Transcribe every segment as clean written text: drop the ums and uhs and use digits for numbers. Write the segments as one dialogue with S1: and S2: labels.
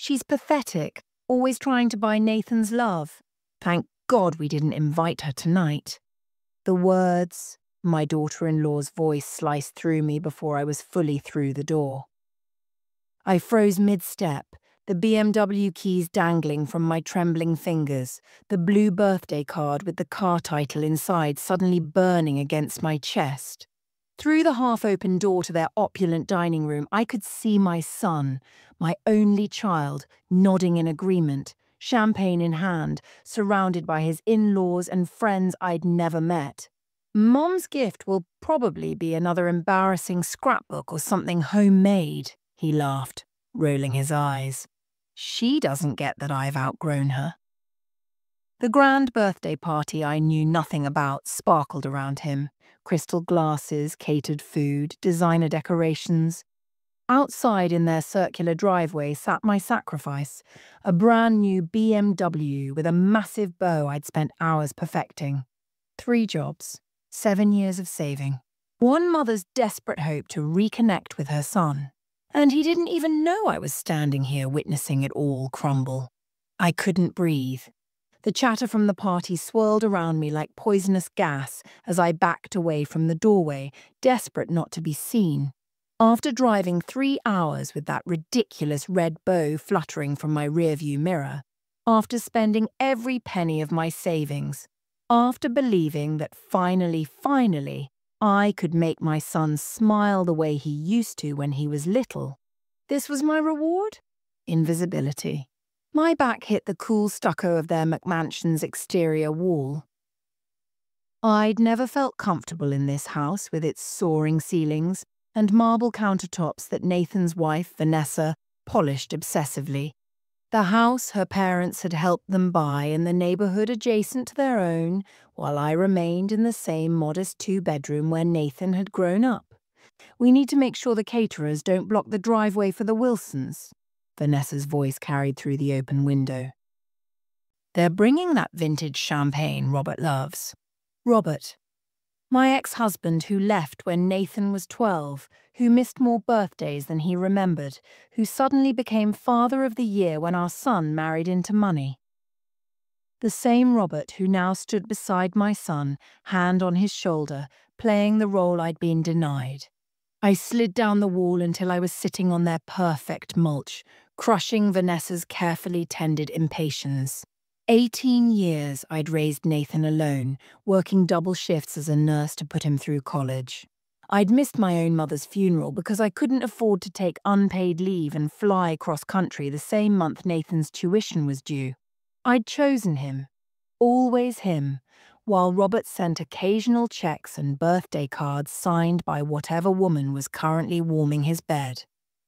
S1: She's pathetic, always trying to buy Nathan's love. Thank God we didn't invite her tonight." The words, my daughter-in-law's voice sliced through me before I was fully through the door. I froze mid-step, the BMW keys dangling from my trembling fingers, the blue birthday card with the car title inside suddenly burning against my chest. Through the half-open door to their opulent dining room, I could see my son, my only child, nodding in agreement, champagne in hand, surrounded by his in-laws and friends I'd never met. "Mom's gift will probably be another embarrassing scrapbook or something homemade," he laughed, rolling his eyes. "She doesn't get that I've outgrown her." The grand birthday party I knew nothing about sparkled around him. Crystal glasses, catered food, designer decorations. Outside in their circular driveway sat my sacrifice, a brand new BMW with a massive bow I'd spent hours perfecting. 3 jobs, 7 years of saving. One mother's desperate hope to reconnect with her son. And he didn't even know I was standing here witnessing it all crumble. I couldn't breathe. The chatter from the party swirled around me like poisonous gas as I backed away from the doorway, desperate not to be seen. After driving 3 hours with that ridiculous red bow fluttering from my rearview mirror, after spending every penny of my savings, after believing that finally, I could make my son smile the way he used to when he was little, this was my reward? Invisibility. My back hit the cool stucco of their McMansion's exterior wall. I'd never felt comfortable in this house with its soaring ceilings and marble countertops that Nathan's wife, Vanessa, polished obsessively. The house her parents had helped them buy in the neighborhood adjacent to their own, while I remained in the same modest 2-bedroom where Nathan had grown up. "We need to make sure the caterers don't block the driveway for the Wilsons," Vanessa's voice carried through the open window. "They're bringing that vintage champagne Robert loves." Robert. My ex-husband who left when Nathan was 12, who missed more birthdays than he remembered, who suddenly became father of the year when our son married into money. The same Robert who now stood beside my son, hand on his shoulder, playing the role I'd been denied. I slid down the wall until I was sitting on their perfect mulch, crushing Vanessa's carefully tended impatience. 18 years I'd raised Nathan alone, working double shifts as a nurse to put him through college. I'd missed my own mother's funeral because I couldn't afford to take unpaid leave and fly cross-country the same month Nathan's tuition was due. I'd chosen him, always him, while Robert sent occasional checks and birthday cards signed by whatever woman was currently warming his bed.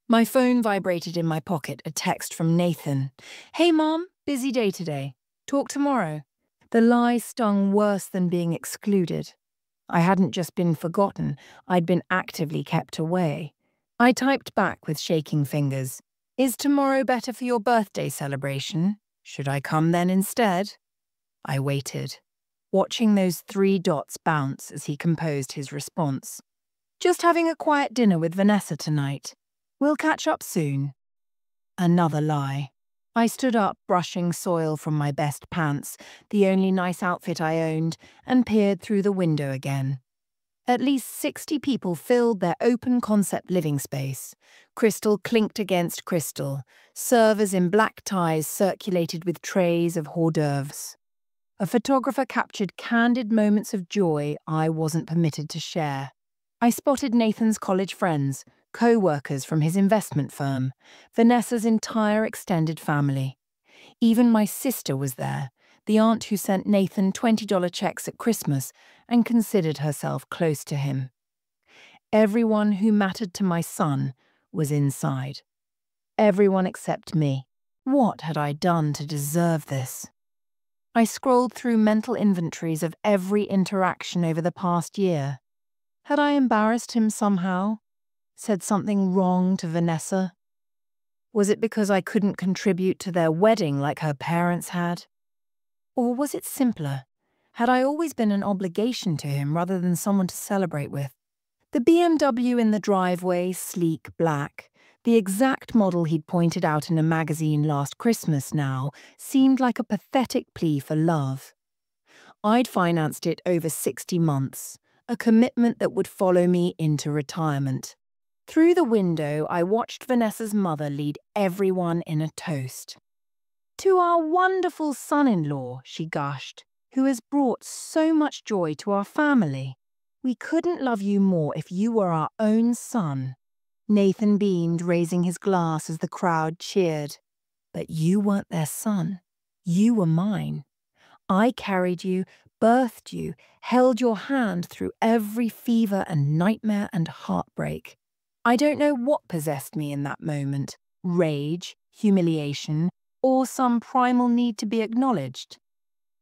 S1: My phone vibrated in my pocket, a text from Nathan. "Hey Mom, busy day today. Talk tomorrow." The lie stung worse than being excluded. I hadn't just been forgotten, I'd been actively kept away. I typed back with shaking fingers. "Is tomorrow better for your birthday celebration? Should I come then instead?" I waited, watching those 3 dots bounce as he composed his response. "Just having a quiet dinner with Vanessa tonight. We'll catch up soon." Another lie. I stood up, brushing soil from my best pants, the only nice outfit I owned, and peered through the window again. At least 60 people filled their open-concept living space. Crystal clinked against crystal. Servers in black ties circulated with trays of hors d'oeuvres. A photographer captured candid moments of joy I wasn't permitted to share. I spotted Nathan's college friends, co-workers from his investment firm, Vanessa's entire extended family. Even my sister was there, the aunt who sent Nathan $20 checks at Christmas and considered herself close to him. Everyone who mattered to my son was inside. Everyone except me. What had I done to deserve this? I scrolled through mental inventories of every interaction over the past year. Had I embarrassed him somehow? Said something wrong to Vanessa? Was it because I couldn't contribute to their wedding like her parents had? Or was it simpler? Had I always been an obligation to him rather than someone to celebrate with? The BMW in the driveway, sleek black, The exact model he'd pointed out in a magazine last Christmas now seemed like a pathetic plea for love. I'd financed it over 60 months, a commitment that would follow me into retirement. Through the window, I watched Vanessa's mother lead everyone in a toast. "To our wonderful son-in-law," she gushed, "who has brought so much joy to our family. We couldn't love you more if you were our own son." Nathan beamed, raising his glass as the crowd cheered. "But you weren't their son. You were mine. I carried you, birthed you, held your hand through every fever and nightmare and heartbreak." I don't know what possessed me in that moment. Rage, humiliation, or some primal need to be acknowledged.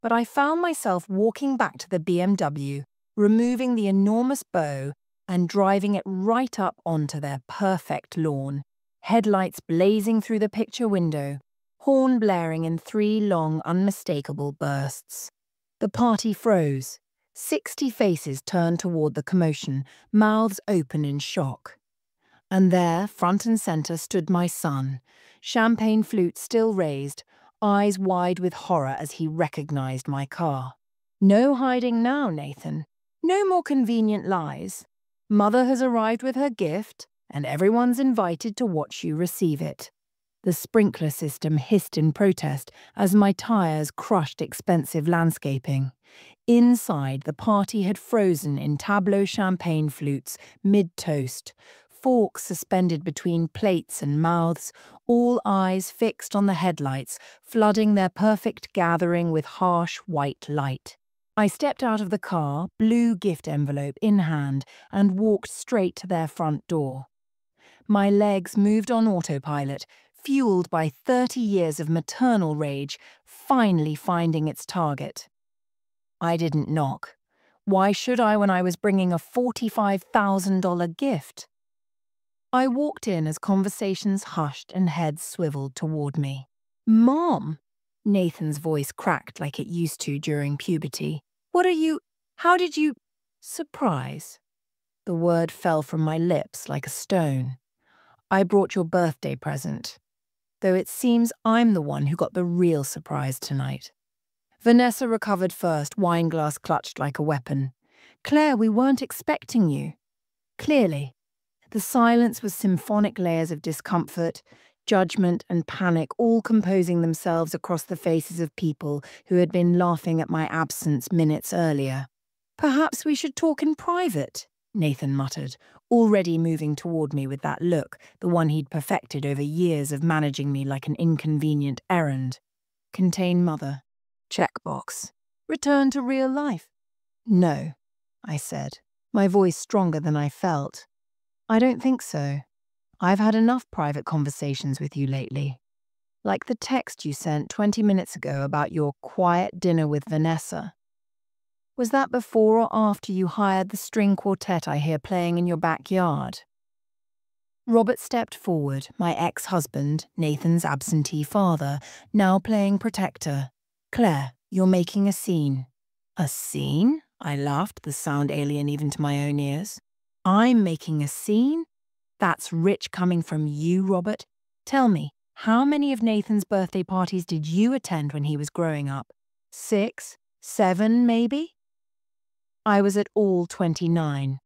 S1: But I found myself walking back to the BMW, removing the enormous bow and driving it right up onto their perfect lawn, headlights blazing through the picture window, horn blaring in 3 long, unmistakable bursts. The party froze. 60 faces turned toward the commotion, mouths open in shock. And there, front and center, stood my son, champagne flute still raised, eyes wide with horror as he recognized my car. "No hiding now, Nathan. No more convenient lies. Mother has arrived with her gift, and everyone's invited to watch you receive it." The sprinkler system hissed in protest as my tires crushed expensive landscaping. Inside, the party had frozen in tableau champagne flutes, mid-toast, forks suspended between plates and mouths, all eyes fixed on the headlights, flooding their perfect gathering with harsh white light. I stepped out of the car, blue gift envelope in hand, and walked straight to their front door. My legs moved on autopilot, fueled by 30 years of maternal rage, finally finding its target. I didn't knock. Why should I when I was bringing a $45,000 gift? I walked in as conversations hushed and heads swiveled toward me. "Mom!" Nathan's voice cracked like it used to during puberty. How did you—" "Surprise." The word fell from my lips like a stone. "I brought your birthday present. Though it seems I'm the one who got the real surprise tonight." Vanessa recovered first, wineglass clutched like a weapon. "Claire, we weren't expecting you." Clearly. The silence was symphonic layers of discomfort, judgment, and panic all composing themselves across the faces of people who had been laughing at my absence minutes earlier. "Perhaps we should talk in private," Nathan muttered, already moving toward me with that look, the one he'd perfected over years of managing me like an inconvenient errand. Contain mother. Checkbox. Return to real life. "No," I said, my voice stronger than I felt. "I don't think so. I've had enough private conversations with you lately. Like the text you sent 20 minutes ago about your quiet dinner with Vanessa. Was that before or after you hired the string quartet I hear playing in your backyard?" Robert stepped forward, my ex-husband, Nathan's absentee father, now playing protector. "Claire, you're making a scene." "A scene?" I laughed, the sound alien even to my own ears. "I'm making a scene? That's rich coming from you, Robert. Tell me, how many of Nathan's birthday parties did you attend when he was growing up? 6, 7, maybe?" I was at all 29.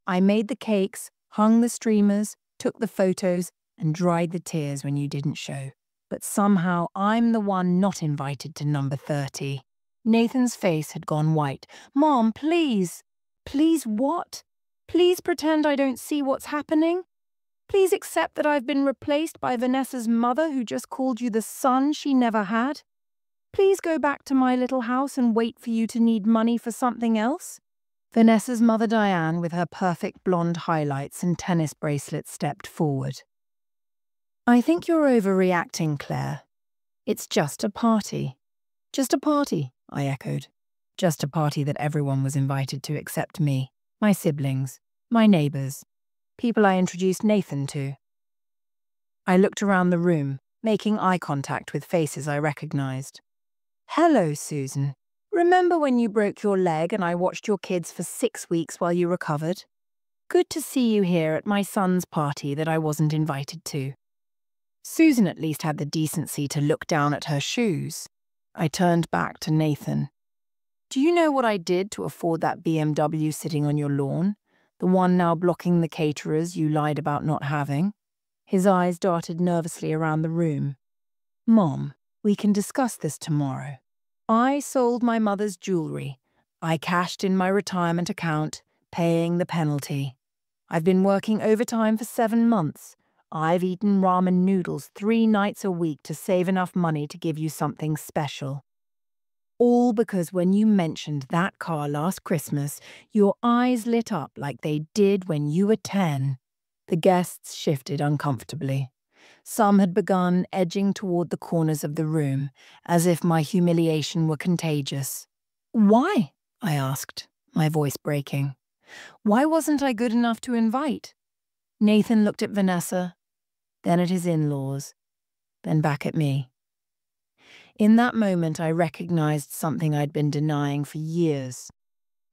S1: I made the cakes, hung the streamers, took the photos, and dried the tears when you didn't show. But somehow I'm the one not invited to number 30. Nathan's face had gone white. "Mom, please." "Please what? Please pretend I don't see what's happening? Please accept that I've been replaced by Vanessa's mother who just called you the son she never had? Please go back to my little house and wait for you to need money for something else?" Vanessa's mother Diane, with her perfect blonde highlights and tennis bracelets, stepped forward. "I think you're overreacting, Claire. It's just a party." "Just a party," I echoed. "Just a party that everyone was invited to except me, my siblings, my neighbors, people I introduced Nathan to." I looked around the room, making eye contact with faces I recognized. "Hello, Susan. Remember when you broke your leg and I watched your kids for 6 weeks while you recovered?" Good to see you here at my son's party that I wasn't invited to. Susan at least had the decency to look down at her shoes. I turned back to Nathan. Do you know what I did to afford that BMW sitting on your lawn? The one now blocking the caterers you lied about not having? His eyes darted nervously around the room. Mom, we can discuss this tomorrow. I sold my mother's jewelry. I cashed in my retirement account, paying the penalty. I've been working overtime for 7 months. I've eaten ramen noodles 3 nights a week to save enough money to give you something special. All because when you mentioned that car last Christmas, your eyes lit up like they did when you were 10. The guests shifted uncomfortably. Some had begun edging toward the corners of the room, as if my humiliation were contagious. Why? I asked, my voice breaking. Why wasn't I good enough to invite? Nathan looked at Vanessa, then at his in-laws, then back at me. In that moment, I recognized something I'd been denying for years.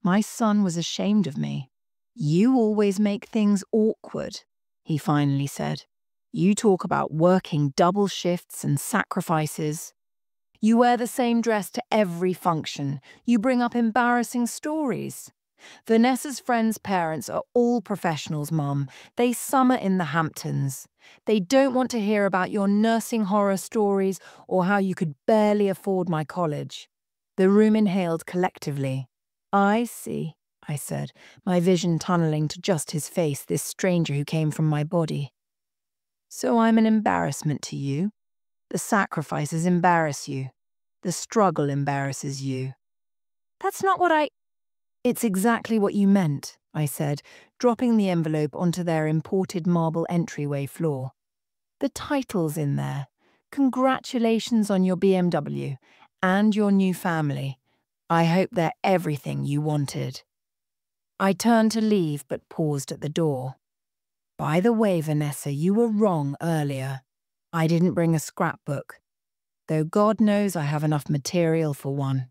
S1: My son was ashamed of me. You always make things awkward, he finally said. You talk about working double shifts and sacrifices. You wear the same dress to every function. You bring up embarrassing stories. Vanessa's friends' parents are all professionals, Mum. They summer in the Hamptons. They don't want to hear about your nursing horror stories or how you could barely afford my college. The room inhaled collectively. I see, I said, my vision tunneling to just his face, this stranger who came from my body. So I'm an embarrassment to you. The sacrifices embarrass you. The struggle embarrasses you. That's not what I... It's exactly what you meant, I said, dropping the envelope onto their imported marble entryway floor. The title's in there. Congratulations on your BMW and your new family. I hope they're everything you wanted. I turned to leave but paused at the door. By the way, Vanessa, you were wrong earlier. I didn't bring a scrapbook, though God knows I have enough material for one.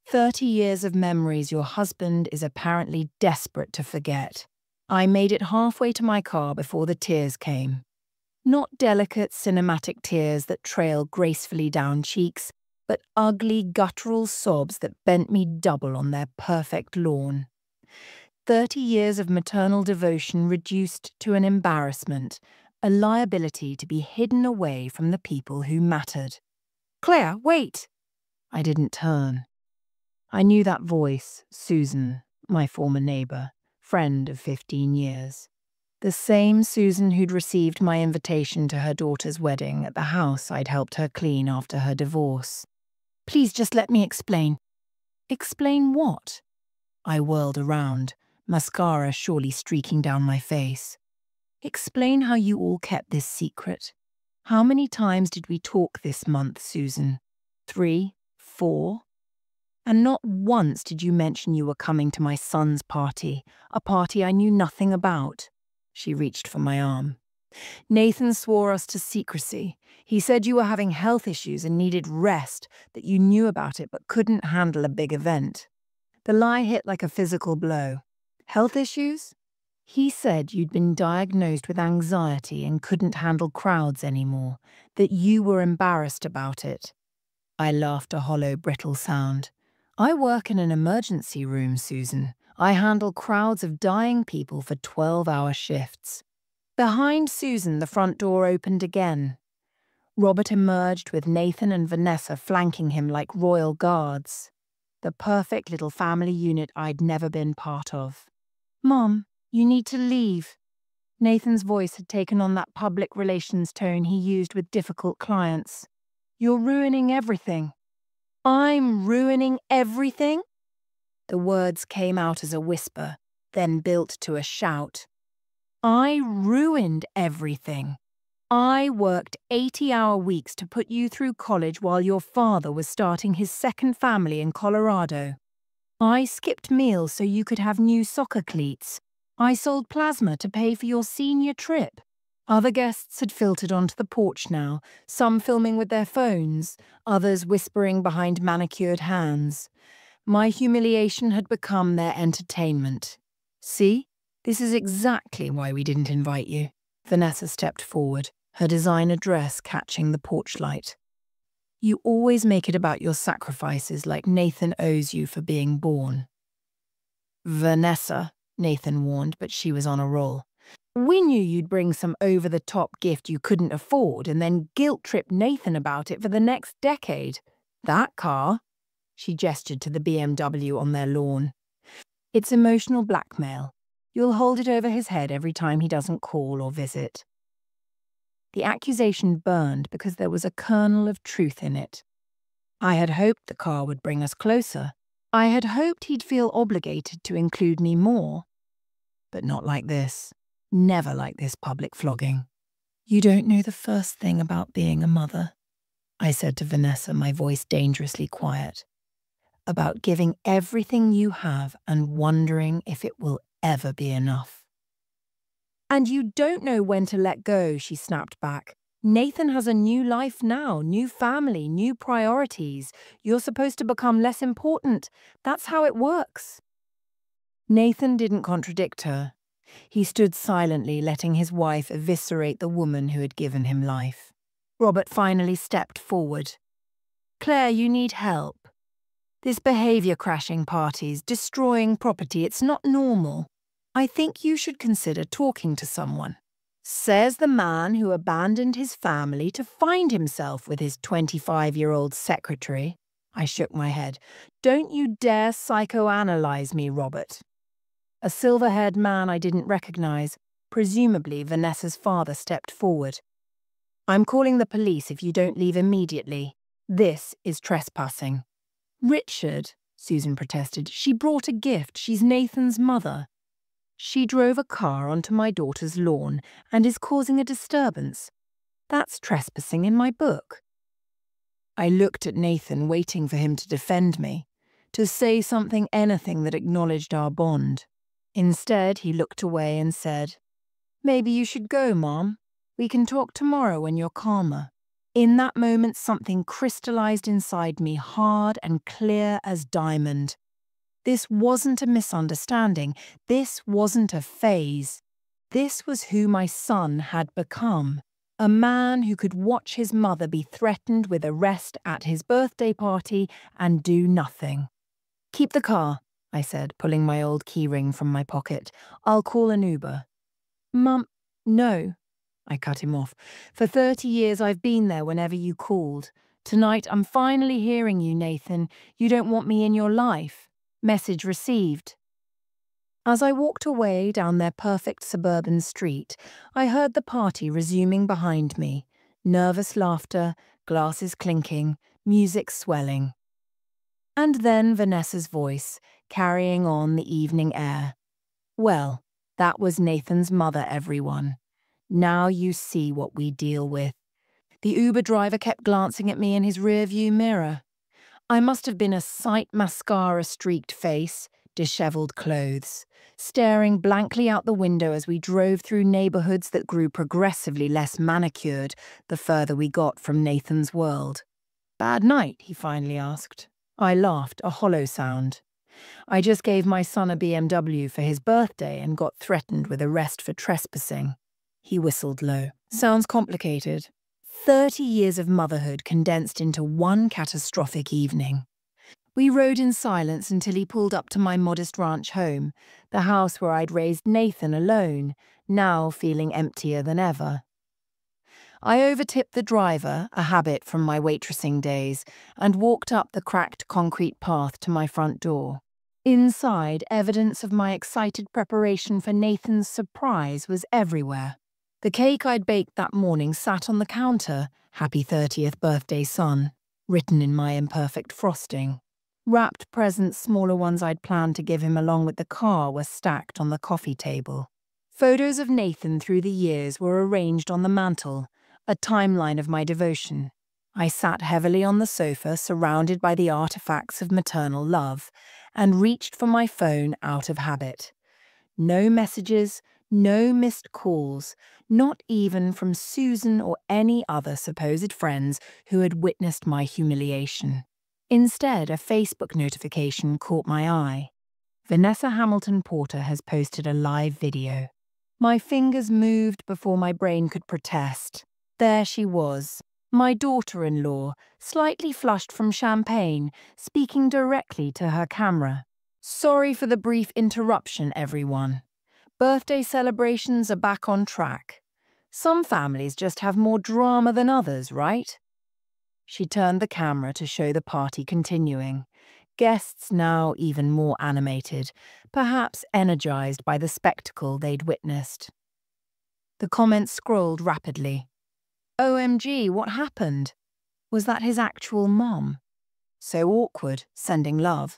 S1: 30 years of memories your husband is apparently desperate to forget. I made it halfway to my car before the tears came. Not delicate cinematic tears that trail gracefully down cheeks, but ugly guttural sobs that bent me double on their perfect lawn. 30 years of maternal devotion reduced to an embarrassment, a liability to be hidden away from the people who mattered. Claire, wait! I didn't turn. I knew that voice, Susan, my former neighbour, friend of 15 years. The same Susan who'd received my invitation to her daughter's wedding at the house I'd helped her clean after her divorce. Please just let me explain. Explain what? I whirled around, mascara surely streaking down my face. Explain how you all kept this secret. How many times did we talk this month, Susan? 3? 4? And not once did you mention you were coming to my son's party, a party I knew nothing about. She reached for my arm. Nathan swore us to secrecy. He said you were having health issues and needed rest, that you knew about it but couldn't handle a big event. The lie hit like a physical blow. Health issues? He said you'd been diagnosed with anxiety and couldn't handle crowds anymore, that you were embarrassed about it. I laughed a hollow, brittle sound. I work in an emergency room, Susan. I handle crowds of dying people for 12-hour shifts. Behind Susan, the front door opened again. Robert emerged with Nathan and Vanessa flanking him like royal guards. The perfect little family unit I'd never been part of. Mom, you need to leave. Nathan's voice had taken on that public relations tone he used with difficult clients. You're ruining everything. I'm ruining everything? The words came out as a whisper, then built to a shout. I ruined everything. I worked 80-hour weeks to put you through college while your father was starting his second family in Colorado. I skipped meals so you could have new soccer cleats. I sold plasma to pay for your senior trip. Other guests had filtered onto the porch now, some filming with their phones, others whispering behind manicured hands. My humiliation had become their entertainment. See? This is exactly why we didn't invite you. Vanessa stepped forward, her designer dress catching the porch light. You always make it about your sacrifices like Nathan owes you for being born. Vanessa, Nathan warned, but she was on a roll. We knew you'd bring some over-the-top gift you couldn't afford and then guilt-trip Nathan about it for the next decade. That car, she gestured to the BMW on their lawn. It's emotional blackmail. You'll hold it over his head every time he doesn't call or visit. The accusation burned because there was a kernel of truth in it. I had hoped the car would bring us closer. I had hoped he'd feel obligated to include me more. But not like this. Never like this public flogging. You don't know the first thing about being a mother, I said to Vanessa, my voice dangerously quiet. About giving everything you have and wondering if it will ever be enough. And you don't know when to let go, she snapped back. Nathan has a new life now, new family, new priorities. You're supposed to become less important. That's how it works. Nathan didn't contradict her. He stood silently, letting his wife eviscerate the woman who had given him life. Robert finally stepped forward. Claire, you need help. This behavior crashing parties, destroying property, it's not normal. I think you should consider talking to someone. Says the man who abandoned his family to find himself with his 25-year-old secretary. I shook my head. Don't you dare psychoanalyze me, Robert. A silver-haired man I didn't recognize, presumably Vanessa's father, stepped forward. I'm calling the police if you don't leave immediately. This is trespassing. Richard, Susan protested, she brought a gift. She's Nathan's mother. She drove a car onto my daughter's lawn and is causing a disturbance. That's trespassing in my book. I looked at Nathan, waiting for him to defend me, to say anything that acknowledged our bond. Instead, he looked away and said, Maybe you should go, Mom. We can talk tomorrow when you're calmer. In that moment, something crystallized inside me, hard and clear as diamond. This wasn't a misunderstanding. This wasn't a phase. This was who my son had become. A man who could watch his mother be threatened with arrest at his birthday party and do nothing. Keep the car, I said, pulling my old keyring from my pocket. I'll call an Uber. Mum, no. I cut him off. For 30 years I've been there whenever you called. Tonight I'm finally hearing you, Nathan. You don't want me in your life. Message received. As I walked away down their perfect suburban street, I heard the party resuming behind me. Nervous laughter, glasses clinking, music swelling. And then Vanessa's voice, carrying on the evening air. Well, that was Nathan's mother, everyone. Now you see what we deal with. The Uber driver kept glancing at me in his rearview mirror. I must have been a sight mascara-streaked face, dishevelled clothes, staring blankly out the window as we drove through neighbourhoods that grew progressively less manicured the further we got from Nathan's world. Bad night, he finally asked. I laughed, a hollow sound. I just gave my son a BMW for his birthday and got threatened with arrest for trespassing. He whistled low. Sounds complicated. 30 years of motherhood condensed into one catastrophic evening. We rode in silence until he pulled up to my modest ranch home, the house where I'd raised Nathan alone, now feeling emptier than ever. I overtipped the driver, a habit from my waitressing days, and walked up the cracked concrete path to my front door. Inside, evidence of my excited preparation for Nathan's surprise was everywhere. The cake I'd baked that morning sat on the counter, Happy 30th birthday, son, written in my imperfect frosting. Wrapped presents, smaller ones I'd planned to give him along with the car, were stacked on the coffee table. Photos of Nathan through the years were arranged on the mantel, a timeline of my devotion. I sat heavily on the sofa, surrounded by the artifacts of maternal love, and reached for my phone out of habit. No messages, no missed calls, not even from Susan or any other supposed friends who had witnessed my humiliation. Instead, a Facebook notification caught my eye. Vanessa Hamilton Porter has posted a live video. My fingers moved before my brain could protest. There she was, my daughter-in-law, slightly flushed from champagne, speaking directly to her camera. Sorry for the brief interruption, everyone. Birthday celebrations are back on track. Some families just have more drama than others, right? She turned the camera to show the party continuing. Guests now even more animated, perhaps energized by the spectacle they'd witnessed. The comments scrolled rapidly. OMG, what happened? Was that his actual mom? So awkward, sending love.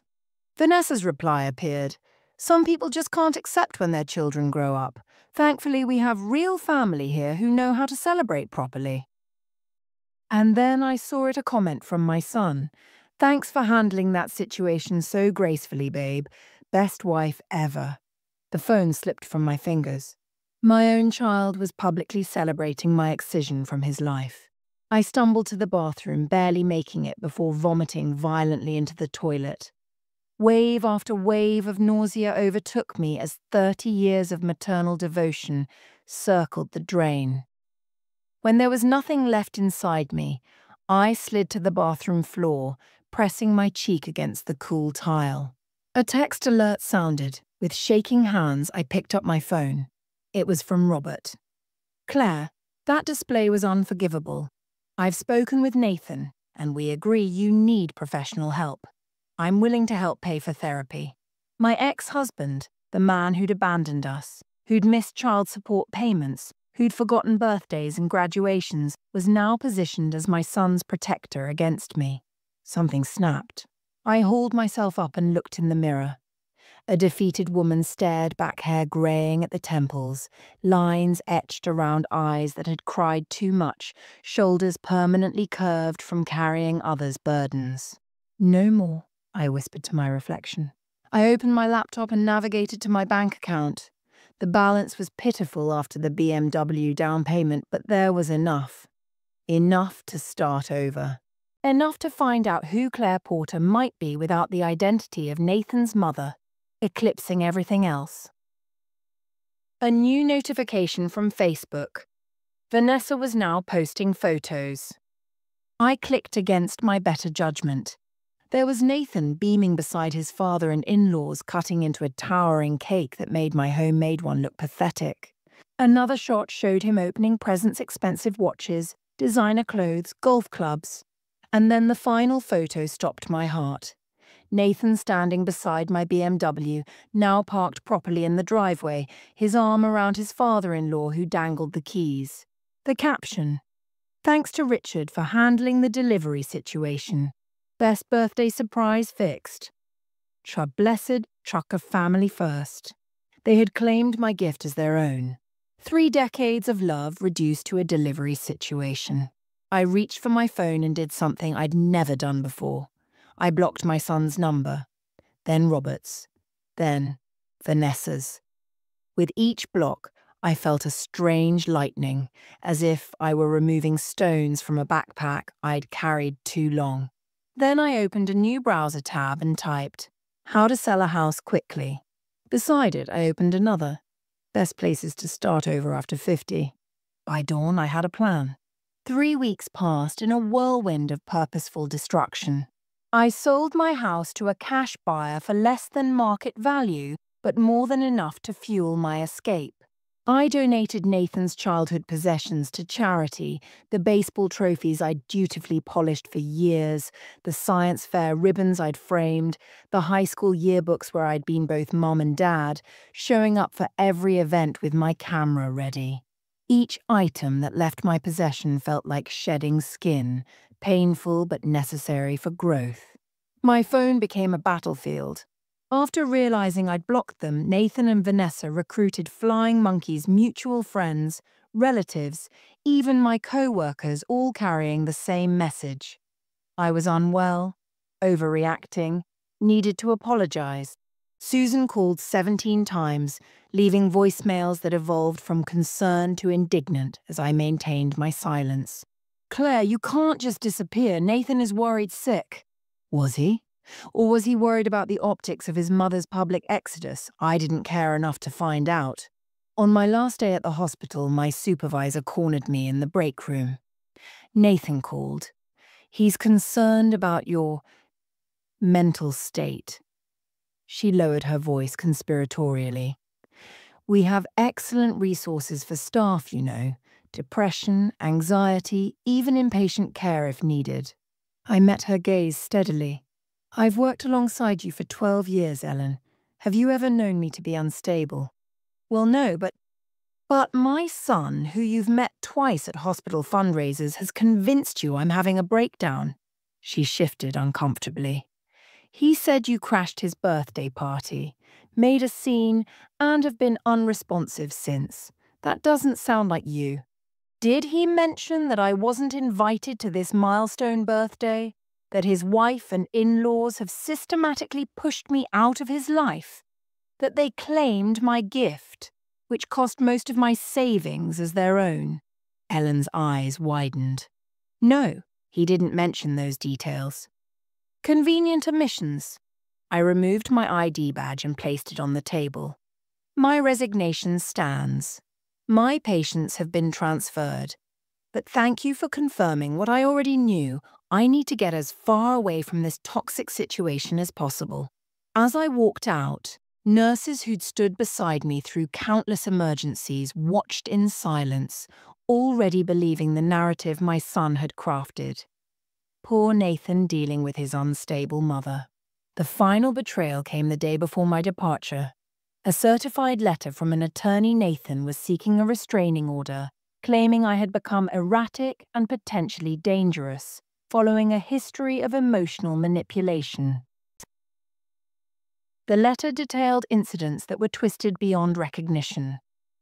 S1: Vanessa's reply appeared. Some people just can't accept when their children grow up. Thankfully, we have real family here who know how to celebrate properly. And then I saw a comment from my son. Thanks for handling that situation so gracefully, babe. Best wife ever. The phone slipped from my fingers. My own child was publicly celebrating my excision from his life. I stumbled to the bathroom, barely making it before vomiting violently into the toilet. Wave after wave of nausea overtook me as 30 years of maternal devotion circled the drain. When there was nothing left inside me, I slid to the bathroom floor, pressing my cheek against the cool tile. A text alert sounded. With shaking hands, I picked up my phone. It was from Robert. Claire, that display was unforgivable. I've spoken with Nathan, and we agree you need professional help. I'm willing to help pay for therapy. My ex-husband, the man who'd abandoned us, who'd missed child support payments, who'd forgotten birthdays and graduations, was now positioned as my son's protector against me. Something snapped. I hauled myself up and looked in the mirror. A defeated woman stared, back hair greying at the temples, lines etched around eyes that had cried too much, shoulders permanently curved from carrying others' burdens. No more, I whispered to my reflection. I opened my laptop and navigated to my bank account. The balance was pitiful after the BMW down payment, but there was enough. Enough to start over. Enough to find out who Claire Porter might be without the identity of Nathan's mother, eclipsing everything else. A new notification from Facebook. Vanessa was now posting photos. I clicked against my better judgment. There was Nathan beaming beside his father and in-laws, cutting into a towering cake that made my homemade one look pathetic. Another shot showed him opening presents, expensive watches, designer clothes, golf clubs. And then the final photo stopped my heart. Nathan standing beside my BMW, now parked properly in the driveway, his arm around his father-in-law who dangled the keys. The caption: Thanks to Richard for handling the delivery situation. Best birthday surprise fixed. Blessed truck of family first. They had claimed my gift as their own. 3 decades of love reduced to a delivery situation. I reached for my phone and did something I'd never done before. I blocked my son's number, then Robert's, then Vanessa's. With each block, I felt a strange lightening, as if I were removing stones from a backpack I'd carried too long. Then I opened a new browser tab and typed, How to sell a house quickly. Beside it, I opened another. Best places to start over after 50. By dawn, I had a plan. 3 weeks passed in a whirlwind of purposeful destruction. I sold my house to a cash buyer for less than market value, but more than enough to fuel my escape. I donated Nathan's childhood possessions to charity, the baseball trophies I'd dutifully polished for years, the science fair ribbons I'd framed, the high school yearbooks where I'd been both mom and dad, showing up for every event with my camera ready. Each item that left my possession felt like shedding skin, painful but necessary for growth. My phone became a battlefield. After realizing I'd blocked them, Nathan and Vanessa recruited Flying Monkey's mutual friends, relatives, even my co-workers, all carrying the same message. I was unwell, overreacting, needed to apologize. Susan called 17 times, leaving voicemails that evolved from concerned to indignant as I maintained my silence. Claire, you can't just disappear. Nathan is worried sick. Was he? Or was he worried about the optics of his mother's public exodus? I didn't care enough to find out. On my last day at the hospital, my supervisor cornered me in the break room. Nathan called. He's concerned about your mental state. She lowered her voice conspiratorially. We have excellent resources for staff, you know. Depression, anxiety, even inpatient care if needed. I met her gaze steadily. I've worked alongside you for 12 years, Ellen. Have you ever known me to be unstable? Well, no, but my son, who you've met twice at hospital fundraisers, has convinced you I'm having a breakdown. She shifted uncomfortably. He said you crashed his birthday party, made a scene, and have been unresponsive since. That doesn't sound like you. Did he mention that I wasn't invited to this milestone birthday? That his wife and in-laws have systematically pushed me out of his life? That they claimed my gift, which cost most of my savings, as their own? Ellen's eyes widened. No, he didn't mention those details. Convenient omissions. I removed my ID badge and placed it on the table. My resignation stands. My patients have been transferred. But thank you for confirming what I already knew. I need to get as far away from this toxic situation as possible. As I walked out, nurses who'd stood beside me through countless emergencies watched in silence, already believing the narrative my son had crafted. Poor Nathan dealing with his unstable mother. The final betrayal came the day before my departure. A certified letter from an attorney Nathan was seeking a restraining order, claiming I had become erratic and potentially dangerous, following a history of emotional manipulation. The letter detailed incidents that were twisted beyond recognition.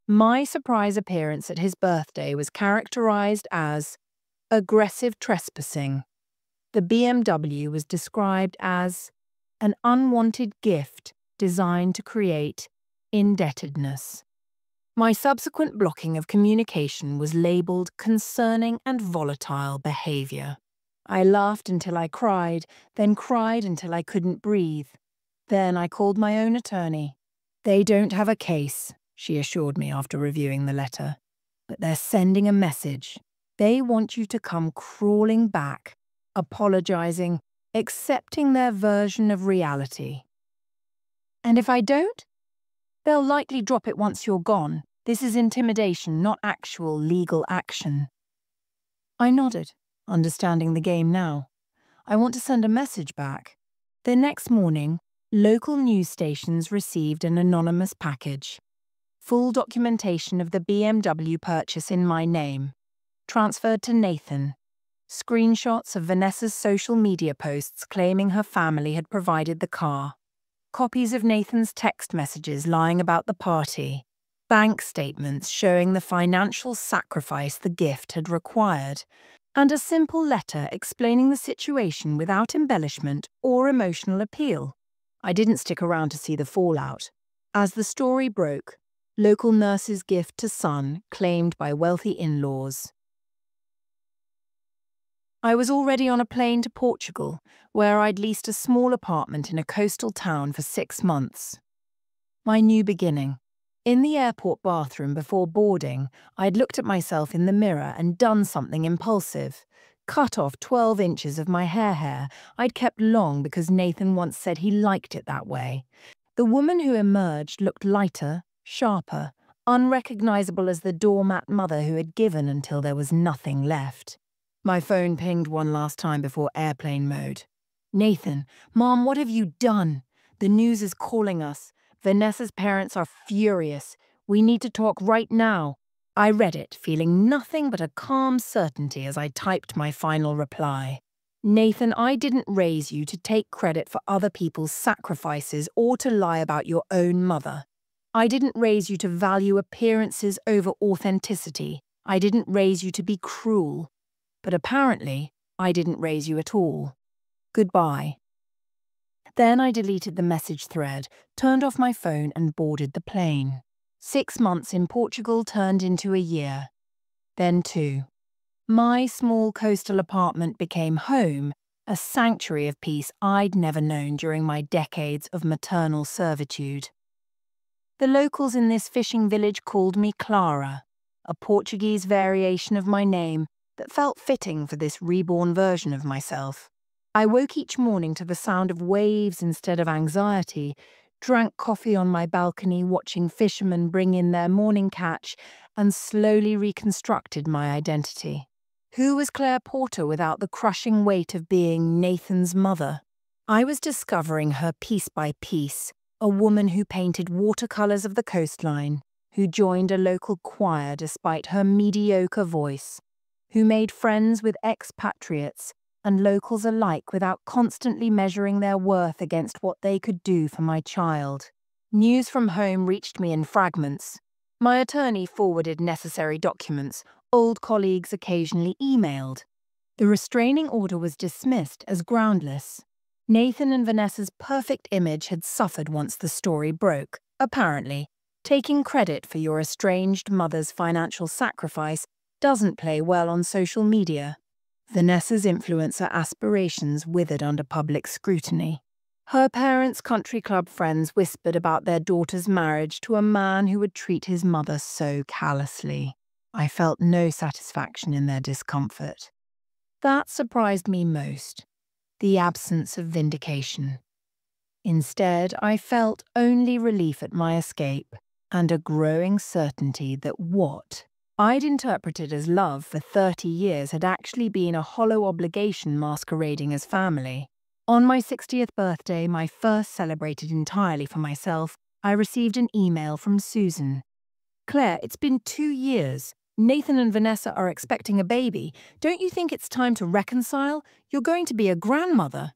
S1: My surprise appearance at his birthday was characterized as aggressive trespassing. The BMW was described as an unwanted gift designed to create indebtedness. My subsequent blocking of communication was labeled concerning and volatile behavior. I laughed until I cried, then cried until I couldn't breathe. Then I called my own attorney. They don't have a case, she assured me after reviewing the letter. But they're sending a message. They want you to come crawling back, apologizing, accepting their version of reality. And if I don't? They'll likely drop it once you're gone. This is intimidation, not actual legal action. I nodded, understanding the game now. I want to send a message back. The next morning, local news stations received an anonymous package. Full documentation of the BMW purchase in my name. Transferred to Nathan. Screenshots of Vanessa's social media posts claiming her family had provided the car. Copies of Nathan's text messages lying about the party. Bank statements showing the financial sacrifice the gift had required. And a simple letter explaining the situation without embellishment or emotional appeal. I didn't stick around to see the fallout. As the story broke, local nurse's gift to son claimed by wealthy in-laws. I was already on a plane to Portugal, where I'd leased a small apartment in a coastal town for 6 months. My new beginning. In the airport bathroom before boarding, I'd looked at myself in the mirror and done something impulsive. Cut off 12 inches of my hair I'd kept long because Nathan once said he liked it that way. The woman who emerged looked lighter, sharper, unrecognizable as the doormat mother who had given until there was nothing left. My phone pinged one last time before airplane mode. Nathan, Mom, what have you done? The news is calling us. Vanessa's parents are furious. We need to talk right now. I read it, feeling nothing but a calm certainty as I typed my final reply. Nathan, I didn't raise you to take credit for other people's sacrifices or to lie about your own mother. I didn't raise you to value appearances over authenticity. I didn't raise you to be cruel. But apparently, I didn't raise you at all. Goodbye. Then I deleted the message thread, turned off my phone and boarded the plane. 6 months in Portugal turned into a year. Then 2. My small coastal apartment became home, a sanctuary of peace I'd never known during my decades of maternal servitude. The locals in this fishing village called me Clara, a Portuguese variation of my name that felt fitting for this reborn version of myself. I woke each morning to the sound of waves instead of anxiety, drank coffee on my balcony watching fishermen bring in their morning catch, and slowly reconstructed my identity. Who was Claire Porter without the crushing weight of being Nathan's mother? I was discovering her piece by piece, a woman who painted watercolors of the coastline, who joined a local choir despite her mediocre voice, who made friends with expatriates and locals alike without constantly measuring their worth against what they could do for my child. News from home reached me in fragments. My attorney forwarded necessary documents. Old colleagues occasionally emailed. The restraining order was dismissed as groundless. Nathan and Vanessa's perfect image had suffered once the story broke, apparently. Taking credit for your estranged mother's financial sacrifice doesn't play well on social media. Vanessa's influencer aspirations withered under public scrutiny. Her parents' country club friends whispered about their daughter's marriage to a man who would treat his mother so callously. I felt no satisfaction in their discomfort. That surprised me most, the absence of vindication. Instead, I felt only relief at my escape and a growing certainty that what I'd interpreted as love for 30 years had actually been a hollow obligation masquerading as family. On my 60th birthday, my first celebrated entirely for myself, I received an email from Susan. "Claire, it's been 2 years. Nathan and Vanessa are expecting a baby. Don't you think it's time to reconcile? You're going to be a grandmother."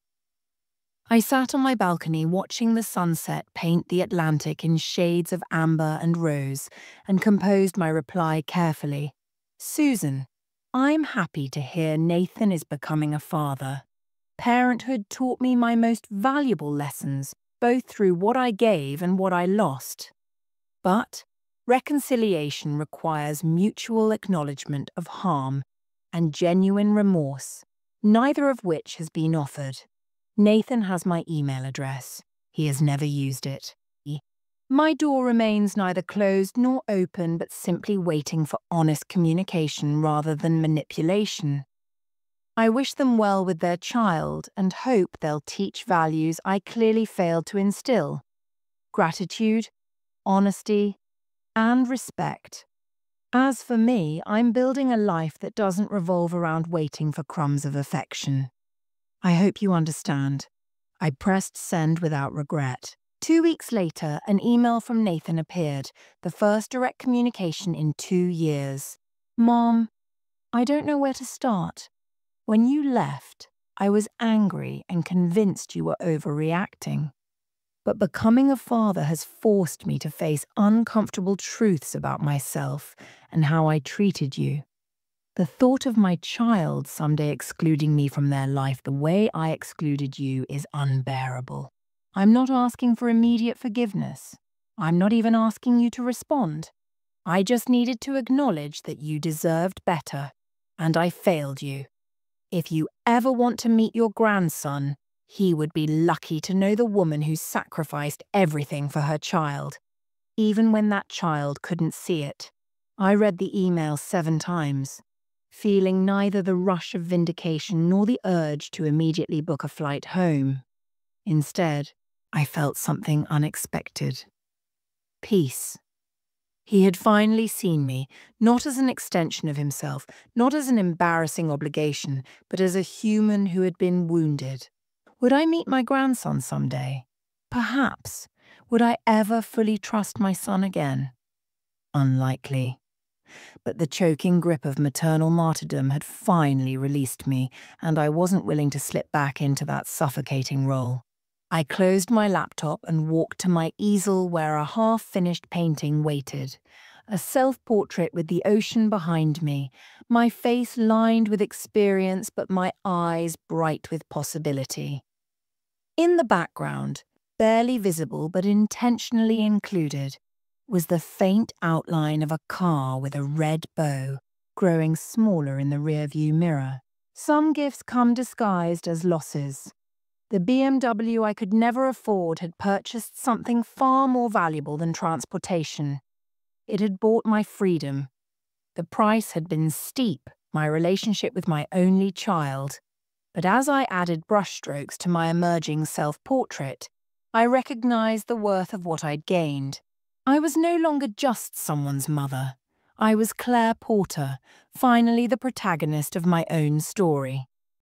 S1: I sat on my balcony watching the sunset paint the Atlantic in shades of amber and rose and composed my reply carefully. "Susan, I'm happy to hear Nathan is becoming a father. Parenthood taught me my most valuable lessons, both through what I gave and what I lost. But reconciliation requires mutual acknowledgement of harm and genuine remorse, neither of which has been offered. Nathan has my email address. He has never used it. My door remains neither closed nor open, but simply waiting for honest communication rather than manipulation. I wish them well with their child and hope they'll teach values I clearly failed to instill: gratitude, honesty, and respect. As for me, I'm building a life that doesn't revolve around waiting for crumbs of affection. I hope you understand." I pressed send without regret. 2 weeks later, an email from Nathan appeared, the first direct communication in 2 years. "Mom, I don't know where to start. When you left, I was angry and convinced you were overreacting. But becoming a father has forced me to face uncomfortable truths about myself and how I treated you. The thought of my child someday excluding me from their life the way I excluded you is unbearable. I'm not asking for immediate forgiveness. I'm not even asking you to respond. I just needed to acknowledge that you deserved better, and I failed you. If you ever want to meet your grandson, he would be lucky to know the woman who sacrificed everything for her child, even when that child couldn't see it." I read the email 7 times. Feeling neither the rush of vindication nor the urge to immediately book a flight home. Instead, I felt something unexpected. Peace. He had finally seen me, not as an extension of himself, not as an embarrassing obligation, but as a human who had been wounded. Would I meet my grandson someday? Perhaps. Would I ever fully trust my son again? Unlikely. But the choking grip of maternal martyrdom had finally released me, and I wasn't willing to slip back into that suffocating role. I closed my laptop and walked to my easel where a half-finished painting waited. A self-portrait with the ocean behind me, my face lined with experience but my eyes bright with possibility. In the background, barely visible but intentionally included, was the faint outline of a car with a red bow growing smaller in the rearview mirror. Some gifts come disguised as losses. The BMW I could never afford had purchased something far more valuable than transportation. It had bought my freedom. The price had been steep, my relationship with my only child. But as I added brushstrokes to my emerging self-portrait, I recognized the worth of what I'd gained. I was no longer just someone's mother. I was Claire Porter, finally the protagonist of my own story.